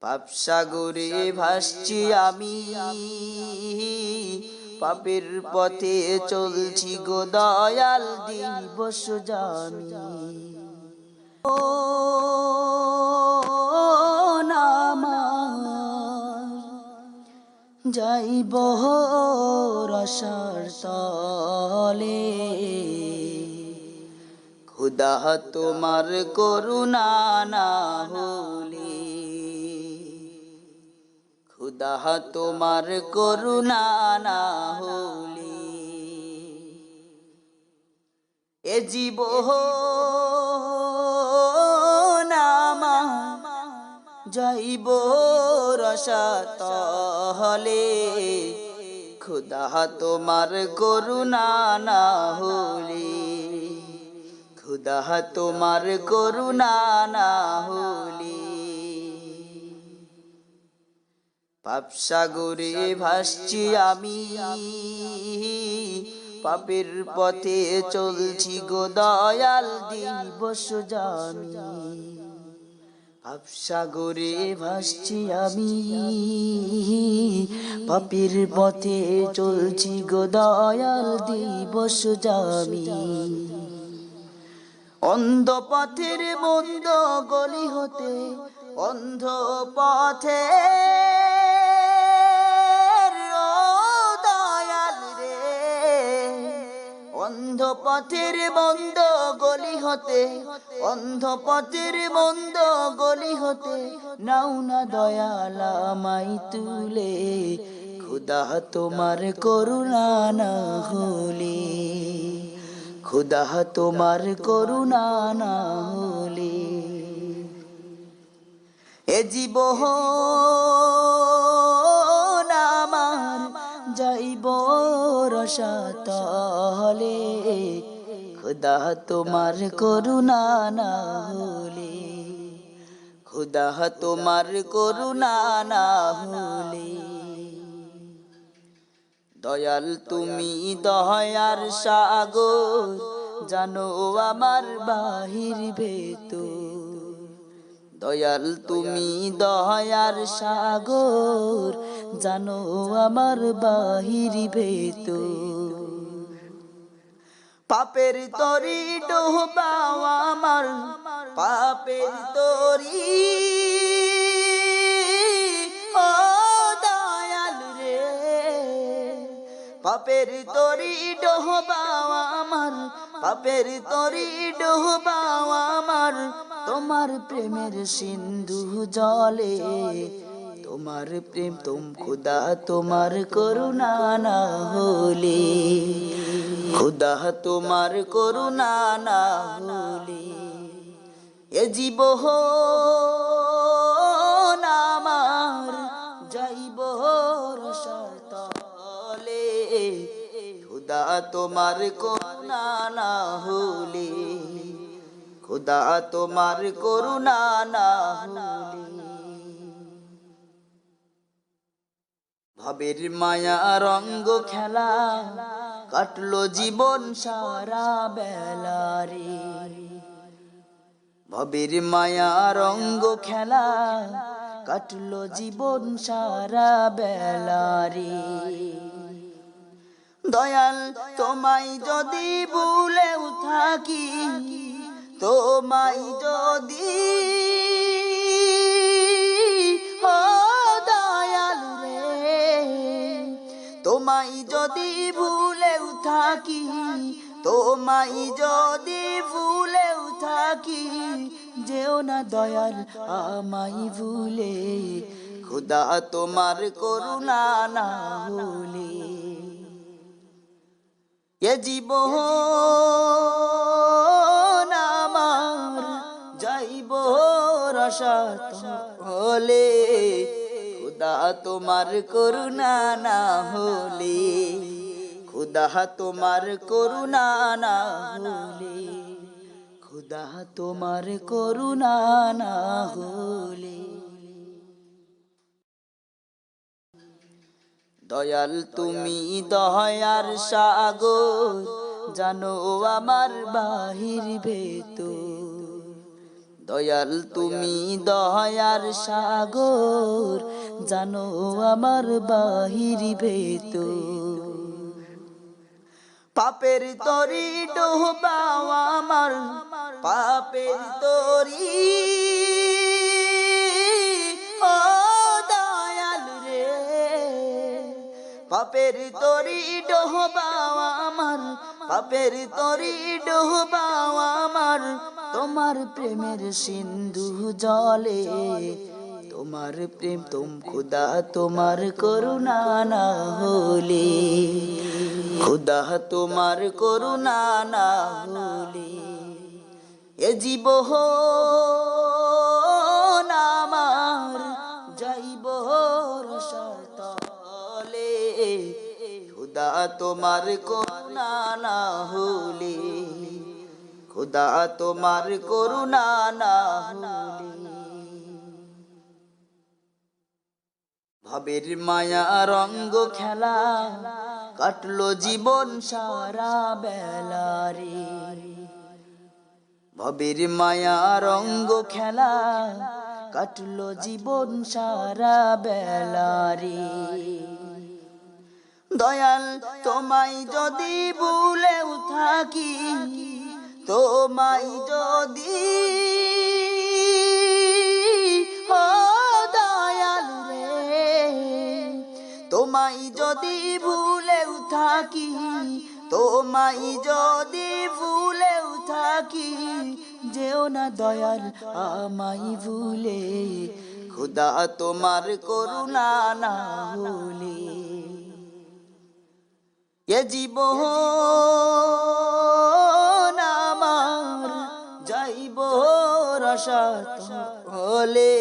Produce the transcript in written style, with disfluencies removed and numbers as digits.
পাপসাগরে ভাসছি আমি, পাপের পথে চলছি গো দয়াল দিবস জামি। ও নামার যাইব রসার তলে, খুদা তোমার করুণা না হলে, খুদা তোমার করুণা না হলে, এ জীবন আমার যাইব রসাতলে, খুদা তোমার করুণা না হলে, খুদা তোমার করুণা না হলে। পাপসাগরে ভাসছি আমি, পাপের পথে চলছি গো দয়াল দিবস জামি। পাপসাগরে ভাসছি আমি, পাপের পথে চলছি গো দয়াল দিবস জামি। অন্ধ পথের মন্দ গলি হতে, অন্ধ পথে দয়াল রে, অন্ধ পথের মন্দ গলি হতে, অন্ধ পথের মন্দ গলি হতে নাও না দয়াল আমায় তুলে, খুদা তোমার করুণা না হলে, খুদা তোমার করুণা না হলে, এ জীবন আমার যাইব রসাতলে, খুদা তোমার করুণা না হলে, খুদা তোমার করুণা না হলে। দয়াল তুমি দয়ার সাগর, জানো আমার বাহির ভেতর, দয়াল তুমি দয়ার সাগর, জানো আমার বাহির ভেতর। পাপের তরি ডোবাও আমার, পাপের তরি ও দয়াল রে, পাপের তরি ডোবাও আমার, পাপের তরি ডোবাও আমার, তোমার প্রেমের সিন্ধু জলে, তোমার প্রেম খুদা তোমার করুণা না হলে, খুদা তোমার করুণা না হলে, এ জীবন আমার যাইব রসাতলে, খুদা তোমার করুণা না হলে, খুদা তোমার করুণা না হলে। ভবের মায়া রঙ্গ খেলা, কাটলো জীবন সারা বেলা রে, ভবের মায়া রঙ্গ খেলা, কাটলো জীবন সারা বেলা রে। দয়াল তোমায় যদি ভুলেও থাকি, তোমায় যদি ও দয়াল রে, তোমায় যদি ভুলেও থাকি, তোমায় যদি ভুলেও থাকি, যেও না দয়াল আমায় ভুলে, খুদা তোমার করুণা না হলে, এ জীবন আমার যাইব রসাতলে, খুদা তোমার করুণা না হলে, খুদা তোমার করুণা না হলে, খুদা তোমার করুণা না হলে। দয়াল তুমি দয়ার সাগর, জানো আমার বাহির ভেতর, দয়াল তুমি দয়ার সাগর, জানো আমার বাহির ভেতর। পাপের তরি ডোবাও আমার, পাপের তরি, ও দয়াল রে। পাপের তরি ডোবাও আমার, পাপের তরি ডোবাও আমার, তোমার প্রেমের সিন্ধু জলে। তোমার প্রেম খোদা তোমার করুণা না হলে, খোদা তোমার করুণা না হলে এ জীবন আমার যাইব রসাতলে। খোদা তোমার করুণা না হলে, খোদা তোমার করুণা না হলে। ভাবের মায়া রঙ্গ খেলা, কাটলো জীবন সারা বেলা রে। ভবের মায়া রঙ্গ খেলা, কাটলো জীবন সারা বেলা রে। দয়াল তোমায় যদি ভুলেও থাকি, তোমায় যদি, ও দয়াল রে, তোমায় যদি ভুলেও থাকি, তোমায় যদি ভুলেও থাকি, যেও না দয়াল আমায় ভুলে। খোদা তোমার করুণা না হলে এ জীবন আমার যাইব রসাতলে।